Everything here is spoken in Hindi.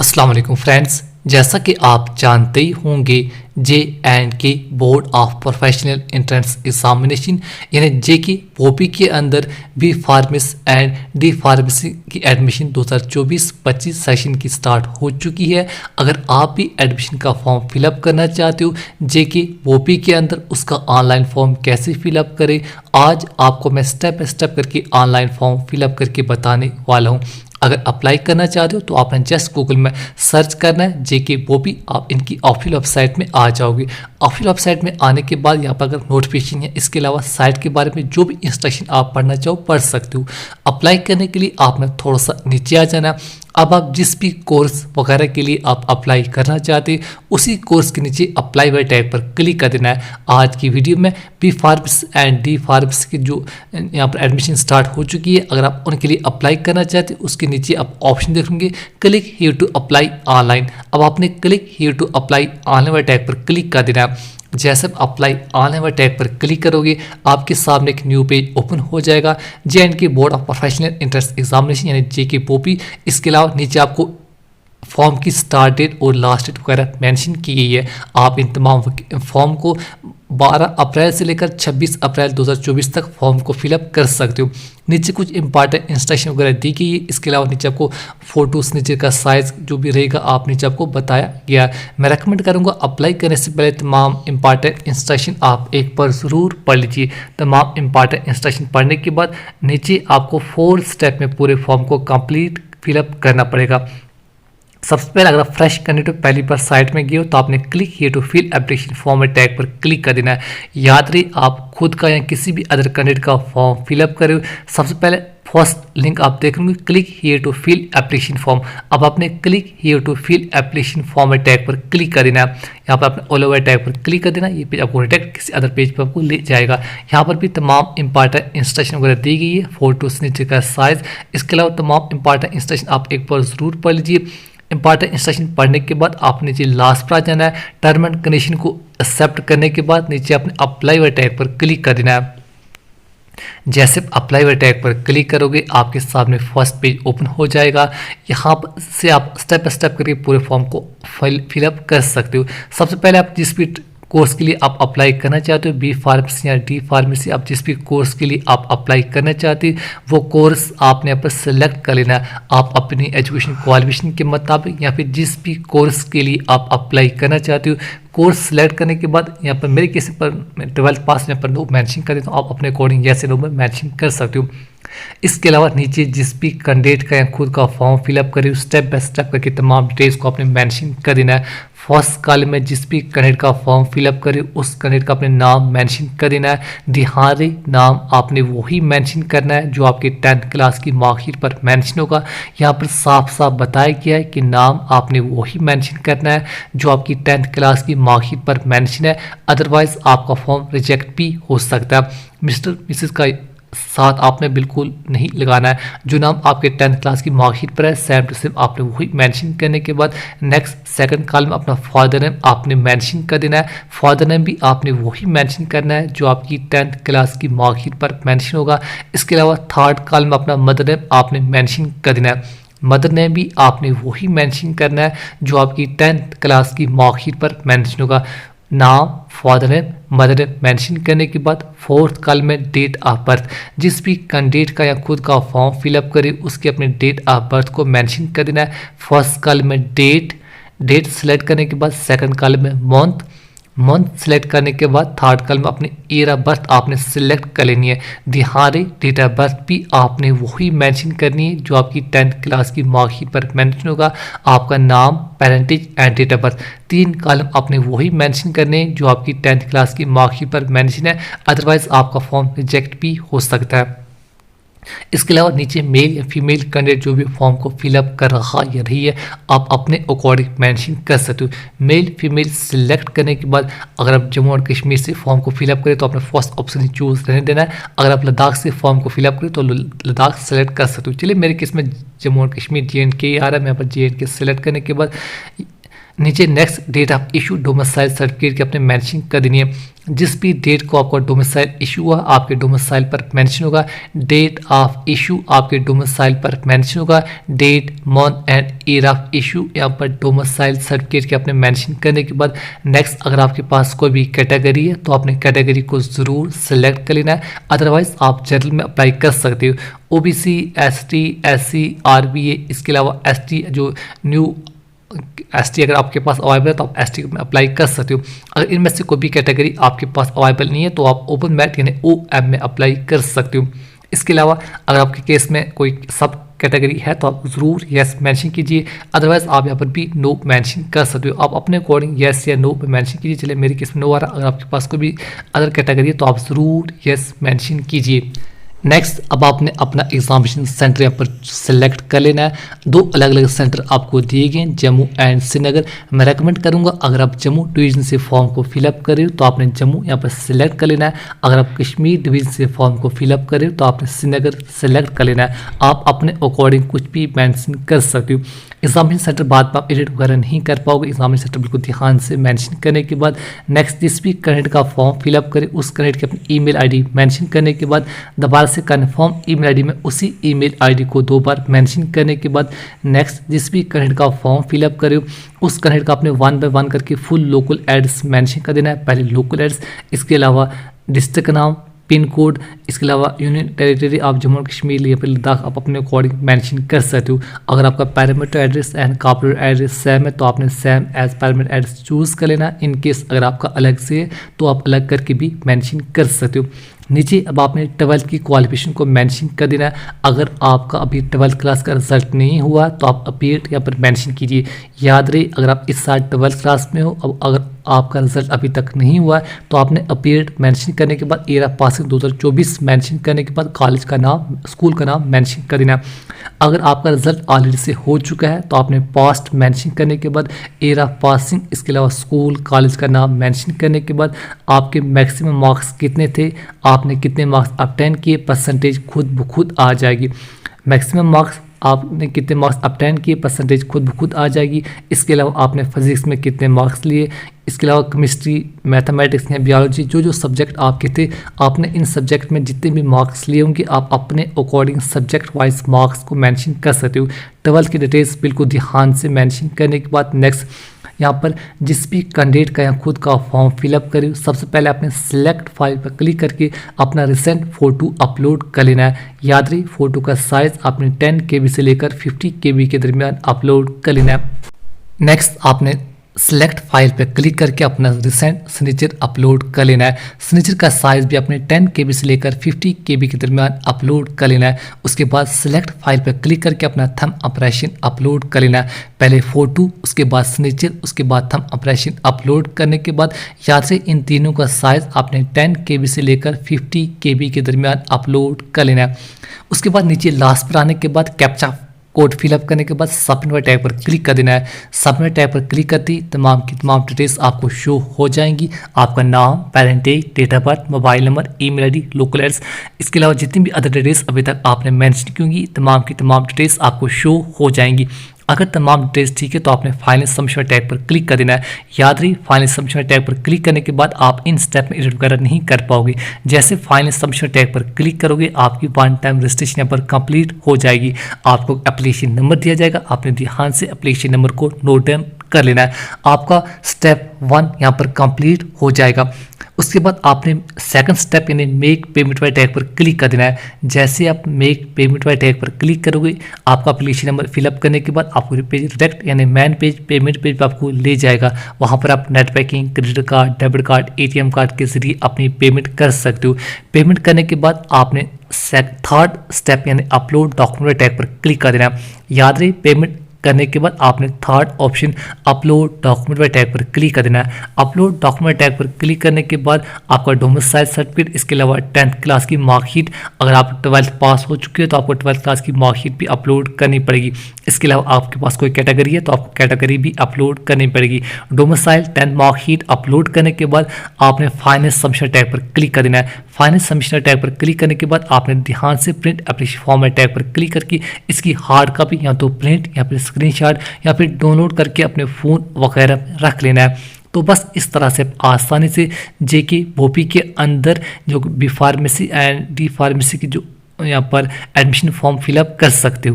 अस्सलाम वालेकुम फ्रेंड्स, जैसा कि आप जानते ही होंगे JK board of professional entrance examination यानी JK पोपी के अंदर B pharmacy and D pharmacy की एडमिशन 2024-25 सेशन की स्टार्ट हो चुकी है। अगर आप भी एडमिशन का फॉर्म फिलअप करना चाहते हो JK पोपी के अंदर, उसका ऑनलाइन फॉर्म कैसे फिलअप करें, आज आपको मैं स्टेप बाय स्टेप करके ऑनलाइन फॉर्म फिलअप करके बताने वाला हूँ। अगर अप्लाई करना चाहते हो तो आपने जस्ट गूगल में सर्च करना है JK पोपी, आप इनकी ऑफिशियल वेबसाइट में आ जाओगे। ऑफिशियल वेबसाइट में आने के बाद यहाँ पर अगर नोटिफिकेशन है, इसके अलावा साइट के बारे में जो भी इंस्ट्रक्शन आप पढ़ना चाहो पढ़ सकते हो। अप्लाई करने के लिए आपने थोड़ा सा नीचे आ जाना। अब आप जिस भी कोर्स वगैरह के लिए आप अप्लाई करना चाहते हैं उसी कोर्स के नीचे अप्लाई वाले टैब पर क्लिक कर देना है। आज की वीडियो में B pharmacy and D pharmacy की जो यहाँ पर एडमिशन स्टार्ट हो चुकी है, अगर आप उनके लिए अप्लाई करना चाहते हैं उसके नीचे आप ऑप्शन देखेंगे click here to apply online. अब आपने click here to apply online वाले टैब पर क्लिक कर देना है। जैसे आप अप्लाई ऑनलाइन वाले टैब पर क्लिक करोगे आपके सामने एक न्यू पेज ओपन हो जाएगा। JK board of professional entrance examination यानी JK पोपी। इसके अलावा नीचे आपको फॉर्म की स्टार्ट डेट और लास्ट डेट वगैरह मेंशन की गई है। आप इन तमाम फॉर्म को 12 अप्रैल से लेकर 26 अप्रैल 2024 तक फॉर्म को फिलअप कर सकते हो। नीचे कुछ इंपॉर्टेंट इंस्ट्रक्शन वगैरह दी गई है। इसके अलावा नीचे आपको फोटोज, नीचे का साइज जो भी रहेगा आप नीचे आपको बताया गया। मैं रेकमेंड करूंगा अप्लाई करने से पहले तमाम इंपॉर्टेंट इंस्ट्रक्शन आप एक बार ज़रूर पढ़ लीजिए। तमाम इंपॉर्टेंट इंस्ट्रक्शन पढ़ने के बाद नीचे आपको 4 स्टेप में पूरे फॉर्म को कंप्लीट फिलअप करना पड़ेगा। सबसे पहले अगर आप फ्रेश कैंडिडेट पहली बार साइट में गए हो तो आपने click here to fill application form में टैग पर क्लिक कर देना है। याद रही आप खुद का या किसी भी अदर कैंडिडेट का फॉर्म फिलअप करे हो, सबसे पहले फर्स्ट लिंक आप देख लेंगे click here to fill application form. अब आपने click here to fill application form में टैग पर क्लिक कर देना है। यहाँ पर आपने ऑल ओवर टैग पर क्लिक कर देना, ये पेज आपको डायरेक्ट किसी अदर पेज पर आपको ले जाएगा। यहाँ पर भी तमाम इंपॉर्टेंट इंस्ट्रक्शन वगैरह दी गई है, फोटोज, नीचे का साइज। इसके अलावा तमाम इंपॉर्टेंट इंस्ट्रक्शन आप एक बार ज़रूर पढ़ लीजिए। इंपॉर्टेंट इंस्ट्रक्शन पढ़ने के बाद आपने नीचे लास्ट पर आ जाना है। टर्म एंड कंडीशन को एक्सेप्ट करने के बाद नीचे आपने अप्लाई वाले टैग पर क्लिक कर देना है। जैसे अप्लाई वाले टैग पर क्लिक करोगे आपके सामने फर्स्ट पेज ओपन हो जाएगा। यहाँ से आप स्टेप बाय स्टेप करके पूरे फॉर्म को फिलअप कर सकते हो। सबसे पहले आप जिस भी कोर्स के लिए आप अप्लाई करना चाहते हो, बी फार्मेसी या डी फार्मेसी, आप जिस भी कोर्स के लिए आप अप्लाई करना चाहते हो वो कोर्स आपने यहाँ पर सेलेक्ट कर लेना है। आप अपनी एजुकेशन क्वालिफिकेशन के मुताबिक या फिर जिस भी कोर्स के लिए आप अप्लाई करना चाहते हो कोर्स सेलेक्ट करने के बाद यहाँ पर मेरे केस पर 12th पास यहाँ पर नो मैंशन कर देता हूँ, आप अपने अकॉर्डिंग यस नो में मैंशन कर सकते हो। इसके अलावा नीचे जिस भी कैंडिडेट का या खुद का फॉर्म फिलअप करे स्टेप बाय स्टेप करके तमाम डिटेल्स को आपने मेंशन कर देना है। फर्स्ट कॉलम में जिस भी कैंडिडेट का फॉर्म फिलअप करे उस कैंडिडेट का अपने नाम मेंशन कर देना है। दिहाड़ी नाम आपने वही मेंशन करना है जो आपके 10th क्लास की मार्कशीट पर मेंशन होगा। यहाँ पर साफ साफ बताया गया है कि नाम आपने वही मेंशन करना है जो आपकी 10th क्लास की मार्कशीट पर मेंशन है, अदरवाइज आपका फॉर्म रिजेक्ट भी हो सकता है। मिस्टर मिसेस का साथ आपने बिल्कुल नहीं लगाना है। जो नाम आपके 10th क्लास की मार्कशीट पर है सेम टू सेम आपने वही मेंशन करने के बाद नेक्स्ट सेकंड कॉलम में अपना फादर नेम आपने मेंशन कर देना है। फादर नेम भी आपने वही मेंशन करना है जो आपकी 10th क्लास की मार्कशीट पर मेंशन होगा। इसके अलावा थर्ड कॉलम में अपना मदर नेम आपने मेंशन कर देना है। मदर नेम भी आपने वही मेंशन करना है जो आपकी 10th क्लास की मार्कशीट पर मेंशन होगा। नाम, father name, mother name mention करने के बाद फोर्थ कॉलम में डेट ऑफ बर्थ, जिस भी कैंडिडेट का या खुद का फॉर्म फिलअप करे उसके अपने डेट ऑफ बर्थ को मेंशन कर देना है। फर्स्ट कॉलम में डेट सेलेक्ट करने के बाद सेकंड कॉलम में मंथ सेलेक्ट करने के बाद थर्ड कॉलम में अपनी ईयर ऑफ बर्थ आपने सिलेक्ट कर लेनी है। दिहाड़ी डेट ऑफ बर्थ भी आपने वही मेंशन करनी है जो आपकी 10th क्लास की मार्कशीट पर मेंशन होगा। आपका नाम, parentage and date of birth 3 column आपने वही मेंशन करने हैं जो आपकी 10th क्लास की मार्कशीट पर मेंशन है, अदरवाइज आपका फॉर्म रिजेक्ट भी हो सकता है। इसके अलावा नीचे मेल या फीमेल कैंडिडेट जो भी फॉर्म को फिलअप कर रहा या रही है आप अपने अकॉर्डिंग मेंशन कर सकते हो। मेल फीमेल सिलेक्ट करने के बाद अगर आप जम्मू और कश्मीर से फॉर्म को फिलअप करें तो अपना फर्स्ट ऑप्शन ही चूज रहने देना है। अगर आप लद्दाख से फॉर्म को फिलअप करें तो लद्दाख सेलेक्ट कर सकते हो। चलिए मेरे केस में जम्मू और कश्मीर JK आ रहा है, मैं यहाँ पर JK सेलेक्ट करने के बाद नीचे next date of issue domicile certificate की आपने मेंशन कर देनी है। जिस भी डेट को आपका डोमिसाइल इशू हुआ आपके डोमिसाइल पर मेंशन होगा, डेट ऑफ इशू आपके डोमिसाइल पर मेंशन होगा, date month and year of issue यहाँ पर डोमिसाइल सर्टिफिकेट के आपने मेंशन करने के बाद नेक्स्ट अगर आपके पास कोई भी कैटेगरी है तो आपने कैटेगरी को ज़रूर सेलेक्ट कर लेना है, अदरवाइज आप जनरल में अप्लाई कर सकते हो। ओबीसी, एसटी, एससी, आरबीए, इसके अलावा एसटी जो न्यू एसटी अगर आपके पास अवेलेबल है तो आप एसटी में अप्लाई कर सकते हो। अगर इनमें से कोई भी कैटेगरी आपके पास अवेलेबल नहीं है तो आप ओपन मैट यानी ओएम में अप्लाई कर सकते हो। इसके अलावा अगर आपके केस में कोई सब कैटेगरी है तो आप ज़रूर यस मेंशन कीजिए, अदरवाइज आप यहाँ पर भी नो मेंशन कर सकते हो। आप अपने अकॉर्डिंग यस या नो पे मेंशन कीजिए। चलिए मेरे केस में नो आ रहा, अगर आपके पास कोई भी अदर कैटेगरी है तो आप ज़रूर यस मेंशन कीजिए। नेक्स्ट अब आपने अपना एग्जामिनेशन सेंटर यहाँ पर सेलेक्ट कर लेना है। दो अलग अलग सेंटर आपको दिए गए हैं, जम्मू एंड श्रीनगर। मैं रेकमेंड करूंगा अगर आप जम्मू डिवीज़न से फॉर्म को फिलअप कर रहे हो तो आपने जम्मू यहाँ पर सेलेक्ट कर लेना है। अगर आप कश्मीर डिवीज़न से फॉर्म को फिलअप कर रहे हो तो आपने श्रीनगर सेलेक्ट कर लेना है। आप अपने अकॉर्डिंग कुछ भी मेंशन कर सकते हो। एग्जामिनेशन सेंटर बाद में आप एडिट वगैरह नहीं कर पाओगे। एग्जामिनेशन सेंटर बिल्कुल ध्यान से मेंशन करने के बाद नेक्स्ट जिस भी कैंडिडेट का फॉर्म फिलअप करें उस कैंडिडेट की अपनी ईमेल आईडी मेंशन करने के बाद दोबारा से कन्फर्म ईमेल आईडी में उसी ईमेल आईडी को 2 बार मेंशन करने के बाद नेक्स्ट जिस भी कैंडिडेट का फॉर्म फिलअप करे उस कैंडिडेट का आपने 1 बाय 1 करके फुल लोकल एड्रेस मेंशन कर देना है। पहले लोकल एड्रेस, इसके अलावा डिस्ट्रिक्ट का नाम, पिन कोड, इसके अलावा यूनियन टेरिटरी आप जम्मू और कश्मीर या फिर लद्दाख आप अपने अकॉर्डिंग मेंशन कर सकते हो। अगर आपका parameter address and corporate address same है तो आपने same as parameter address choose कर लेना। इन केस अगर आपका अलग से है तो आप अलग करके भी मेंशन कर सकते हो। नीचे अब आपने 12th की क्वालिफिकेशन को मेंशन कर देना है। अगर आपका अभी 12th क्लास का रिजल्ट नहीं हुआ तो आप अपीयर यहाँ पर मेंशन कीजिए। याद रहे अगर आप इस साल 12th क्लास में हो, अब अगर आपका रिजल्ट अभी तक नहीं हुआ तो आपने अपीयर मेंशन करने के बाद ईयर ऑफ पासिंग 2024 मेंशन करने के बाद कॉलेज का नाम, स्कूल का नाम मेंशन कर देना। अगर आपका रिजल्ट ऑलरेडी से हो चुका है तो आपने पास्ट मेंशन करने के बाद ईयर ऑफ पासिंग, इसके अलावा स्कूल कॉलेज का नाम मेंशन करने के बाद आपके मैक्सिमम मार्क्स कितने थे, आपने कितने मार्क्स ऑब्टेन किए, परसेंटेज खुद ब खुद आ जाएगी। मैक्सिमम मार्क्स आपने कितने मार्क्स ऑब्टेन किए, परसेंटेज खुद ब खुद आ जाएगी। इसके अलावा आपने फिजिक्स में कितने मार्क्स लिए, इसके अलावा केमिस्ट्री, मैथमेटिक्स या बायोलॉजी जो सब्जेक्ट आपके थे आपने इन सब्जेक्ट में जितने भी मार्क्स लिए होंगे आप अपने अकॉर्डिंग सब्जेक्ट वाइज मार्क्स को मेंशन कर सकते हो। 12th की डिटेल्स बिल्कुल ध्यान से मेंशन करने के बाद नेक्स्ट यहाँ पर जिस भी कैंडिडेट का यहाँ खुद का फॉर्म फिलअप करें सबसे पहले आपने सिलेक्ट फाइल पर क्लिक करके अपना रिसेंट फ़ोटो अपलोड कर लेना है। याद रही फ़ोटो का साइज़ आपने 10 KB से लेकर 50 KB के दरमियान अपलोड कर लेना है। नेक्स्ट आपने सिलेक्ट फाइल पर क्लिक करके अपना रिसेंट सिग्नेचर अपलोड कर लेना है। सिग्नेचर का साइज़ भी अपने 10 KB से लेकर 50 KB के दरमियान अपलोड कर लेना है। उसके बाद सिलेक्ट फाइल पर क्लिक करके अपना थंब इंप्रेशन अपलोड कर लेना है। पहले फ़ोटो, उसके बाद सिग्नेचर, उसके बाद थंब इंप्रेशन अपलोड करने के बाद याद से इन तीनों का साइज़ आपने 10 KB से लेकर 50 KB के दरमियान अपलोड कर लेना है। उसके बाद नीचे लास्ट पर आने के बाद कैप्चा कोड फिलअप करने के बाद सबमिट टैग पर क्लिक कर देना है। सबमिट टैग पर क्लिक करते ही तमाम की तमाम डिटेल्स आपको शो हो जाएंगी। आपका नाम, parentage, date of birth, mobile number, email ID, local address, इसके अलावा जितनी भी अदर डिटेल्स अभी तक आपने मेंशन की होंगी तमाम की तमाम डिटेल्स आपको शो हो जाएंगी। अगर तमाम डिटेल्स ठीक है तो आपने फाइनल सबमिशन टैग पर क्लिक कर देना है। याद रही फाइनल सबमिशन टैग पर क्लिक करने के बाद आप इन स्टेप में एडिट वगैरह नहीं कर पाओगे। जैसे फाइनल सबमिशन टैग पर क्लिक करोगे आपकी 1 टाइम रजिस्ट्रेशन यहाँ पर कंप्लीट हो जाएगी। आपको एप्लीकेशन नंबर दिया जाएगा, आपने ध्यान से एप्लीकेशन नंबर को नोट डाउन कर लेना है। आपका स्टेप 1 यहाँ पर कंप्लीट हो जाएगा। उसके बाद आपने सेकंड स्टेप यानी मेक पेमेंट बाय टैग पर क्लिक कर देना है। जैसे आप मेक पेमेंट बाय टैग पर क्लिक करोगे आपका एप्लीकेशन नंबर फिलअप करने के बाद आपको पेज डायरेक्ट यानी मेन पेज पेमेंट पेज पर आपको ले जाएगा। वहाँ पर आप net banking, credit card, debit card, ATM card के जरिए अपनी पेमेंट कर सकते हो। पेमेंट करने के बाद आपने थर्ड स्टेप यानी अपलोड डॉक्यूमेंट टैग पर क्लिक कर देना है। याद रहे पेमेंट करने के बाद आपने third option upload document bye tag पर क्लिक कर देना है। अपलोड डॉक्यूमेंट टैग पर क्लिक करने के बाद आपका डोमिसाइल सर्टिफिकेट, इसके अलावा 10th क्लास की मार्कशीट, अगर आप 12th पास हो चुके हैं तो आपको 12th क्लास की मार्कशीट भी अपलोड करनी पड़ेगी। इसके अलावा आपके पास कोई कैटेगरी है तो आपको कैटेगरी भी अपलोड करनी पड़ेगी। डोमिसाइल 10th मार्कशीट अपलोड करने के बाद आपने फाइनल सबमिशन टैग पर क्लिक कर देना है। फाइनल सबमिशन टैग पर क्लिक करने के बाद आपने ध्यान से प्रिंट एप्लीकेशन फॉर्मेट टैग पर क्लिक करके इसकी हार्ड कॉपी या तो प्रिंट या फिर स्क्रीनशॉट या फिर डाउनलोड करके अपने फ़ोन वगैरह में रख लेना है। तो बस इस तरह से आप आसानी से जेके भोपी के अंदर जो B pharmacy and D pharmacy की जो यहाँ पर एडमिशन फॉर्म फिलअप कर सकते हो।